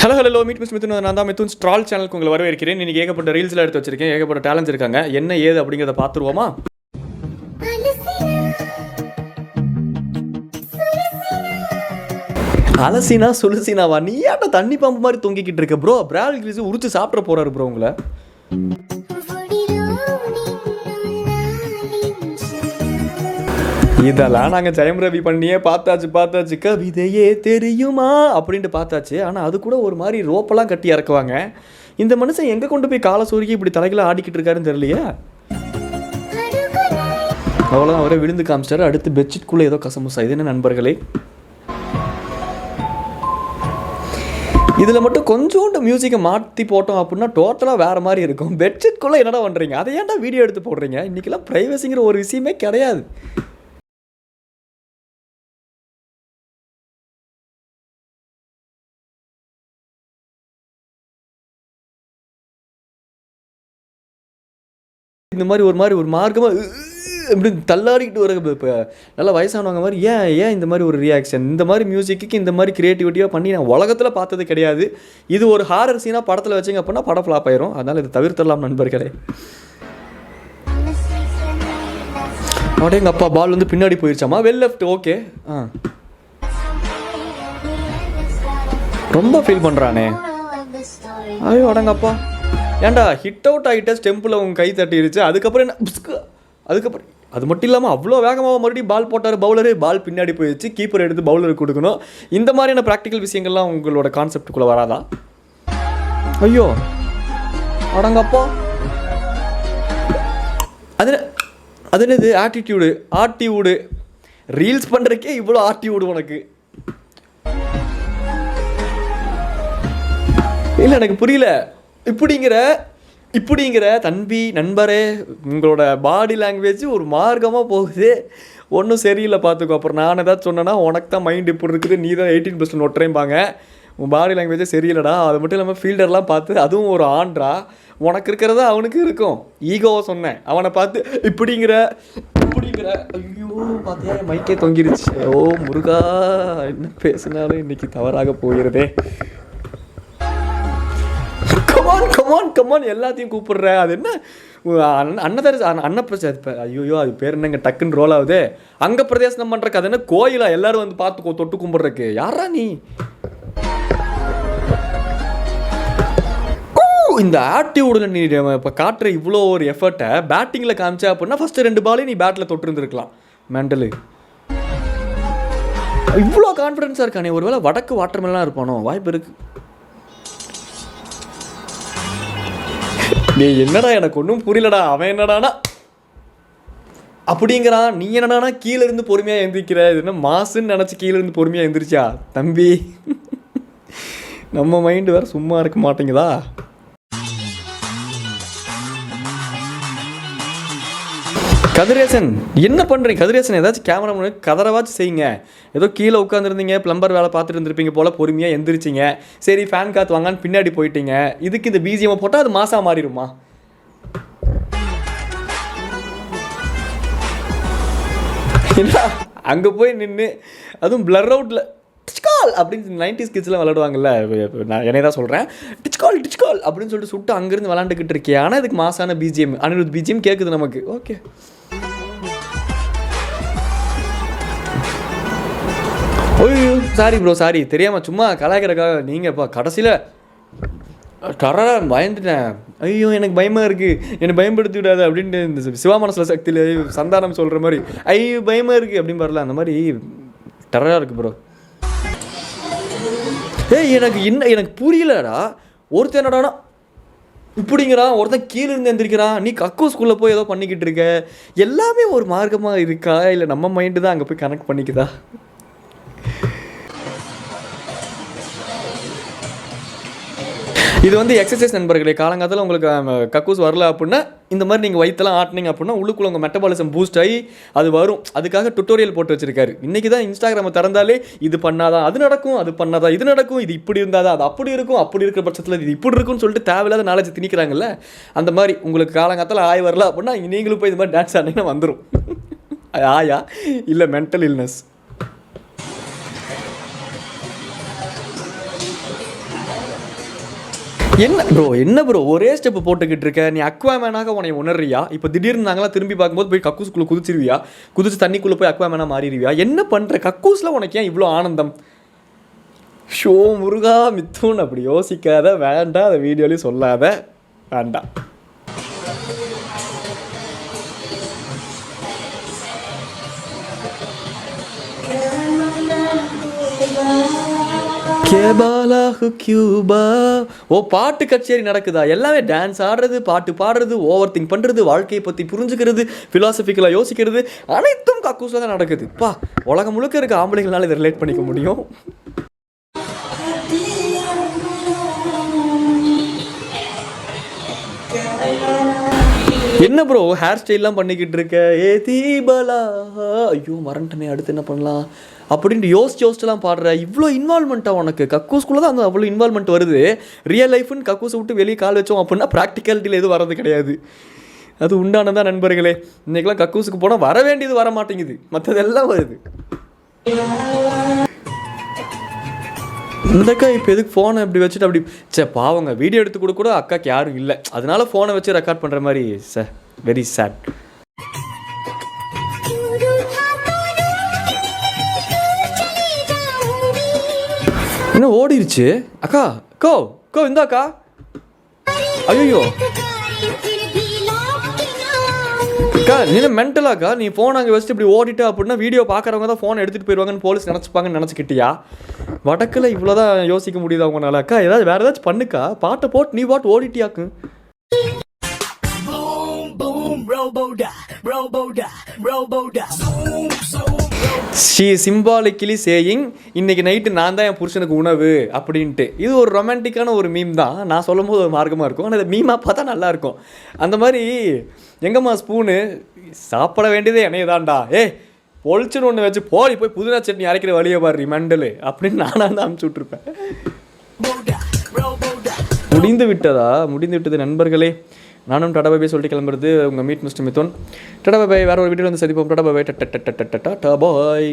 Hello meet miss Mithun. நான் தான் Mithun stroll சேனலுக்கு உங்களை வரவேற்கிறேன். இன்னைக்கு ஏகப்பட்ட ரீல்ஸ்லாம் எடுத்து வச்சிருக்கேன், ஏகப்பட்ட டேலண்ட்ஸ் இருக்காங்க. என்ன ஏது அப்படிங்கிறத பார்த்துருவோமா? அலசினா சுலுசினாவா? நீ ஏன்டா தண்ணி பம்பு மாதிரி தொங்கிக்கிட்டு இருக்க ப்ரோ? பிரால் கிரீஸ் உரிச்சு சாப்பிட போறாரு ப்ரோ உங்களை. இதெல்லாம் நாங்கள் ஜெயம் ரவி பண்ணியே பார்த்தாச்சு. கவிதையே தெரியுமா அப்படின்ட்டு பார்த்தாச்சு. ஆனால் அது கூட ஒரு மாதிரி ரோப்பெல்லாம் கட்டி இறக்குவாங்க. இந்த மனுஷன் எங்கே கொண்டு போய் காலை சோறுக்கி இப்படி தலைகளை ஆடிக்கிட்டு இருக்காருன்னு தெரியலையே. அவ்வளோதான், அவரே விழுந்து காமிச்சிட்டாரு. அடுத்து பெட்ஷீட்குள்ளே ஏதோ கசமுசா. இது என்ன நண்பர்களே? இதில் மட்டும் கொஞ்சோண்டு மியூசிக்கை மாற்றி போட்டோம் அப்படின்னா டோட்டலாக வேறு மாதிரி இருக்கும். பெட்ஷீட்குள்ளே என்னடா பண்ணுறீங்க? அதை ஏன்டா வீடியோ எடுத்து போடுறீங்க? இன்றைக்கெல்லாம் ப்ரைவசிங்கிற ஒரு விஷயமே கிடையாது. இந்த மாதிரி ஒரு மார்க்கமாக இப்படி தள்ளாடிக்கிட்டு வர இப்போ நல்லா வயசானவங்க மாதிரி ஏன் இந்த மாதிரி ஒரு ரியாக்ஷன்? இந்த மாதிரி மியூசிக்கு இந்த மாதிரி க்ரியேட்டிவிட்டியாக பண்ணி நான் உலகத்தில் பார்த்தது கிடையாது. இது ஒரு ஹாரர் சீனாக படத்தில் வச்சிங்க அப்படின்னா படம் ஃப்ளாப் ஆயிரும். அதனால் இதை தவிர்த்தரலாம் நண்பர்களே. அப்படியே எங்கள் அப்பா பால் வந்து பின்னாடி போயிடுச்சாமா, வெல் லெஃப்ட். ஓகே, ரொம்ப ஃபீல் பண்ணுறானே. ஐயோ அடங்கப்பா, ஏன்டா ஹிட் அவுட் ஆகிட்ட ஸ்டெம்பில் உங்கள் கை தட்டிடுச்சு. அதுக்கப்புறம் என்ன? அதுக்கப்புறம் அது மட்டும் இல்லாமல் அவ்வளோ வேகமாக மறுபடியும் பால் போட்டார் பவுலரு. பால் பின்னாடி போயிடுச்சு. கீப்பர் எடுத்து பவுலருக்கு கொடுக்கணும். இந்த மாதிரியான ப்ராக்டிக்கல் விஷயங்கள்லாம் உங்களோட கான்செப்டுக்குள்ளே வராதா? ஐயோ அடங்கப்பா, அது என்னது? ஆட்டிடியூடு ரீல்ஸ் பண்ணுறக்கே இவ்வளோ ஆட்டிடியூடு உனக்கு? இல்லை எனக்கு புரியல. இப்படிங்கிற தம்பி நண்பரே, உங்களோட பாடி லாங்குவேஜ் ஒரு மார்க்கமாக போகுது. ஒன்றும் சரியில்லை பார்த்துக்கோ. அப்புறம் நான் ஏதாச்சும் சொன்னேன்னா உனக்கு தான் மைண்ட் இப்படி இருக்குது, நீ தான் 18% நொட்டுறேம்பாங்க. உன் பாடி லாங்குவேஜே சரியில்லைடா. அது மட்டும் இல்லாமல் ஃபீல்டர்லாம் பார்த்து, அதுவும் ஒரு ஆண்ட்ரா, உனக்கு இருக்கிறதா அவனுக்கு இருக்கும். ஈகோவை சொன்னேன். அவனை பார்த்து இப்படிங்கிற ஐயோ பார்த்தியா மைக்கே தொங்கிருச்சு. ஓ முருகா, என்ன பேசினாலும் இன்னைக்கு தவறாக போகிறதே. கமான் எல்லாத்தையும் கூப்பிடுற. அது என்ன அன்னப்பிரதேசம்? ஐயோ அது பேர் என்னங்க டக்குன்னு ரோல் ஆகுது. அங்க பிரதேசம் பண்றக்கு அது என்ன கோயிலா? எல்லாரும் வந்து பார்த்து தொட்டு கும்பிடுறக்கு? யாரா நீ? இந்த ஆட்டிடியூட்ல நீ இப்போ காட்டுற இவ்வளோ ஒரு எஃபர்ட்டை பேட்டிங்கில் காமிச்சா அப்படின்னா ஃபர்ஸ்ட் 2 பாலையும் நீ பேட்டில் தொட்டுருந்துருக்கலாம். மெண்டலு இவ்வளோ கான்ஃபிடென்ஸாக இருக்கானே. ஒருவேளை வடக்கு வாட்டர்மெல்லாம் இருப்பானோ? வாய்ப்பு இருக்கு. நீ என்னடா, எனக்கு ஒன்றும் புரியலடா. அவன் என்னடானா அப்படிங்கிறான், நீ என்னடானா கீழே இருந்து பொறுமையாக எந்திரிக்கிற. இது என்ன மாசுன்னு நினச்சி கீழே இருந்து பொறுமையாக எந்திரிச்சா தம்பி? நம்ம மைண்டு வேறு சும்மா இருக்க மாட்டேங்குதா? கதிரேசன் என்ன பண்ணுறீங்க? கதிரேசன் ஏதாச்சும் கேமரா முன்னாடி கதறவாச்சும் செய்யுங்க. ஏதோ கீழே உட்காந்துருந்தீங்க, ப்ளம்பர் வேலை பார்த்துட்டு இருந்திருப்பீங்க போல், பொறுமையாக எந்திரிச்சிங்க. சரி ஃபேன் காற்று வாங்கன்னு பின்னாடி போயிட்டீங்க. இதுக்கு இந்த பிஜிஎம் போட்டால் அது மாசாக மாறிடுமா? என்ன அங்கே போய் நின்று, அதுவும் பிளர் அவுட்டில் டிச்கால் அப்படின்னு 90s கிட்ஸ்லாம் விளாடுவாங்கல்ல, நான் என்னை தான் சொல்கிறேன். டிச்கால் அப்படின்னு சொல்லிட்டு சுட்டு அங்கேருந்து விளாண்டுக்கிட்டு இருக்கேன். ஆனால் இதுக்கு மாசான பிஜிஎம், அனிருத் பிஜிஎம் கேட்குது நமக்கு. ஓகே, ஐயோ சாரி ப்ரோ, சாரி, தெரியாமல் சும்மா கலாய்க்கிறக்காக. நீங்கள் இப்போ கடைசியில் பயந்துட்டேன். ஐயோ எனக்கு பயமாக இருக்குது, என்னை பயன்படுத்தி விடாது அப்படின்ட்டு இந்த சிவா மனசில் சக்தியில் சந்தானம் சொல்கிற மாதிரி ஐயோ பயமாக இருக்குது அப்படின்னு வரல. அந்த மாதிரி டெரராக இருக்குது ப்ரோ. எனக்கு புரியலடா. ஒருத்தன் என்னடானா இப்படிங்கிறான், ஒருத்தன் கீழே இருந்து எந்திரிக்கிறான். நீ கக்கூ ஸ்கூலில் போய் ஏதோ பண்ணிக்கிட்டு இருக்க. எல்லாமே ஒரு மார்க்கமாக இருக்கா, இல்லை நம்ம மைண்டு தான் அங்கே போய் கனெக்ட் பண்ணிக்குதா? இது வந்து எக்ஸசைஸ் நண்பர்களே. காலங்காலத்தில் உங்களுக்கு கக்கூஸ் வரல அப்படின்னா இந்த மாதிரி நீங்கள் வயிற்றெல்லாம் ஆட்டினீங்க அப்படின்னா உள்ளுக்குள்ள உங்கள் மெட்டபாலிசம் பூஸ்ட் ஆகி அது வரும். அதுக்காக டுட்டோரியல் போட்டு வச்சிருக்காரு. இன்றைக்கி தான் இன்ஸ்டாகிராமை திறந்தாலே இது பண்ணாதான் அது நடக்கும், அது பண்ணாதான் இது நடக்கும், இது இப்படி இருந்தால் தான் அது அப்படி இருக்கும், அப்படி இருக்கிற பட்சத்தில் இது இப்படி இருக்குன்னு சொல்லிட்டு தேவையில்லாத நாலேஜ் திணிக்கிறாங்கல்ல. அந்த மாதிரி உங்களுக்கு காலங்காலத்தில் ஆய் வரல அப்படின்னா நீங்களும் போய் இந்த மாதிரி டான்ஸ் ஆடினீங்கன்னா வந்துடும். ஆயா இல்லை மென்டல் இல்னஸ். என்ன ப்ரோ ஒரே ஸ்டெப் போட்டுக்கிட்டு இருக்க? நீ அக்வாமேனாக உன்னை உணர்றியா? இப்போ திடீர்னு நாங்களாம் திரும்பி பார்க்கும்போது போய் கக்கூஸ்குள்ளே குதிச்சிருவியா? குதிச்சு தண்ணிக்குள்ளே போய் அக்வாமேனா மாறிடுவியா? என்ன பண்ணுற? கக்கூஸில் உனக்கு ஏன் இவ்வளோ ஆனந்தம்? ஷோ முருகா மித்துன் அப்படி யோசிக்காத, வேண்டாம், அதை வீடியோலையும் சொல்லாத, வேண்டாம். ஓ பாட்டு கச்சேரி நடக்குதா? எல்லாமே டான்ஸ் ஆடுறது, பாட்டு பாடுறது, ஓவர் திங்க் பண்ணுறது, வாழ்க்கையை பற்றி புரிஞ்சுக்கிறது, ஃபிலாசபிக்கலாக யோசிக்கிறது, அனைத்தும் கக்கூஸில் தான் நடக்குது. பா, உலகம் முழுக்க இருக்க ஆம்பளைங்களால இதை ரிலேட் பண்ணிக்க முடியும். என்ன ப்ரோ ஹேர் ஸ்டைல்லாம் பண்ணிக்கிட்டு இருக்க? ஏ தீபலா, ஐயோ மறந்துட்டனே, அடுத்து என்ன பண்ணலாம் அப்படின்ட்டு யோசிச்சுலாம் பாடுற. இவ்வளோ இன்வால்மெண்ட்டாக உனக்கு? கக்கூஸ்குள்ளே தான் அந்த அவ்வளோ இன்வால்மெண்ட் வருது. ரியல் லைஃப்னு கக்கூஸை விட்டு வெளியே கால் வச்சோம் அப்படின்னா ப்ராக்டிகாலிட்டியில் எதுவும் வரது கிடையாது. அது உண்டானதான் நண்பர்களே. இன்றைக்கெலாம் கக்கூஸுக்கு போனால் வர வேண்டியது வர மாட்டேங்குது, மற்றதெல்லாம் வருது. இந்த அக்கா இப்போ எதுக்கு ஃபோனை இப்படி வச்சுட்டு அப்படி பாவங்க வீடியோ எடுத்து கூட அக்காக்கு யாரும் இல்லை, அதனால ஃபோனை வச்சு ரெக்கார்ட் பண்ணுற மாதிரி. Very sad. என்ன ஓடிருச்சு அக்கா? கோ கோ இந்த அக்கா, ஐயோ அக்கா நீ மென்டலாக்கா? நீ ஃபோன் அங்கே வச்சுட்டு இப்படி ஓடிட்டு அப்படின்னா வீடியோ பார்க்குறவங்க தான் ஃபோனை எடுத்துகிட்டு போயிடுவாங்கன்னு போலீஸ் நினச்சிப்பாங்கன்னு நினச்சிக்கிட்டியா? வடக்கில் இவ்வளோதான் யோசிக்க முடியுது அவங்களால. அக்கா ஏதாவது வேறு ஏதாச்சும் பண்ணுக்கா, பாட்டை போட்டு நீ பாட்டு ஓடிட்டியாக்கு. ஷீ சிம்பாலிக்கலி சேயிங் இன்னைக்கு நைட்டு நான் தான் என் புருஷனுக்கு உணவு அப்படின்ட்டு. இது ஒரு ரொமான்டிக்கான ஒரு மீம் தான். நான் சொல்லும் போது ஒரு மார்க்கமாக இருக்கும், ஆனால் அது மீமாக பார்த்தா நல்லாயிருக்கும். அந்த மாதிரி எங்கம்மா ஸ்பூனு, சாப்பிட வேண்டியதே என்னைய தான்டா, பொழிச்சுன்னு ஒன்று வச்சு போய் புதினா சட்னி அரைக்கிற வழியை பாரு மெண்டலு அப்படின்னு நானாக தான் அனுப்பிச்சி விட்ருப்பேன். முடிந்து விட்டது நண்பர்களே. நானும் டாடா பாய் சொல்லிட்டு கிளம்புறது உங்கள் மீட் மிஸ்டர் மிதுன். டாடா பாய். வேறு ஒரு வீடியோ வந்து சந்திப்போம். டாடா பாய்.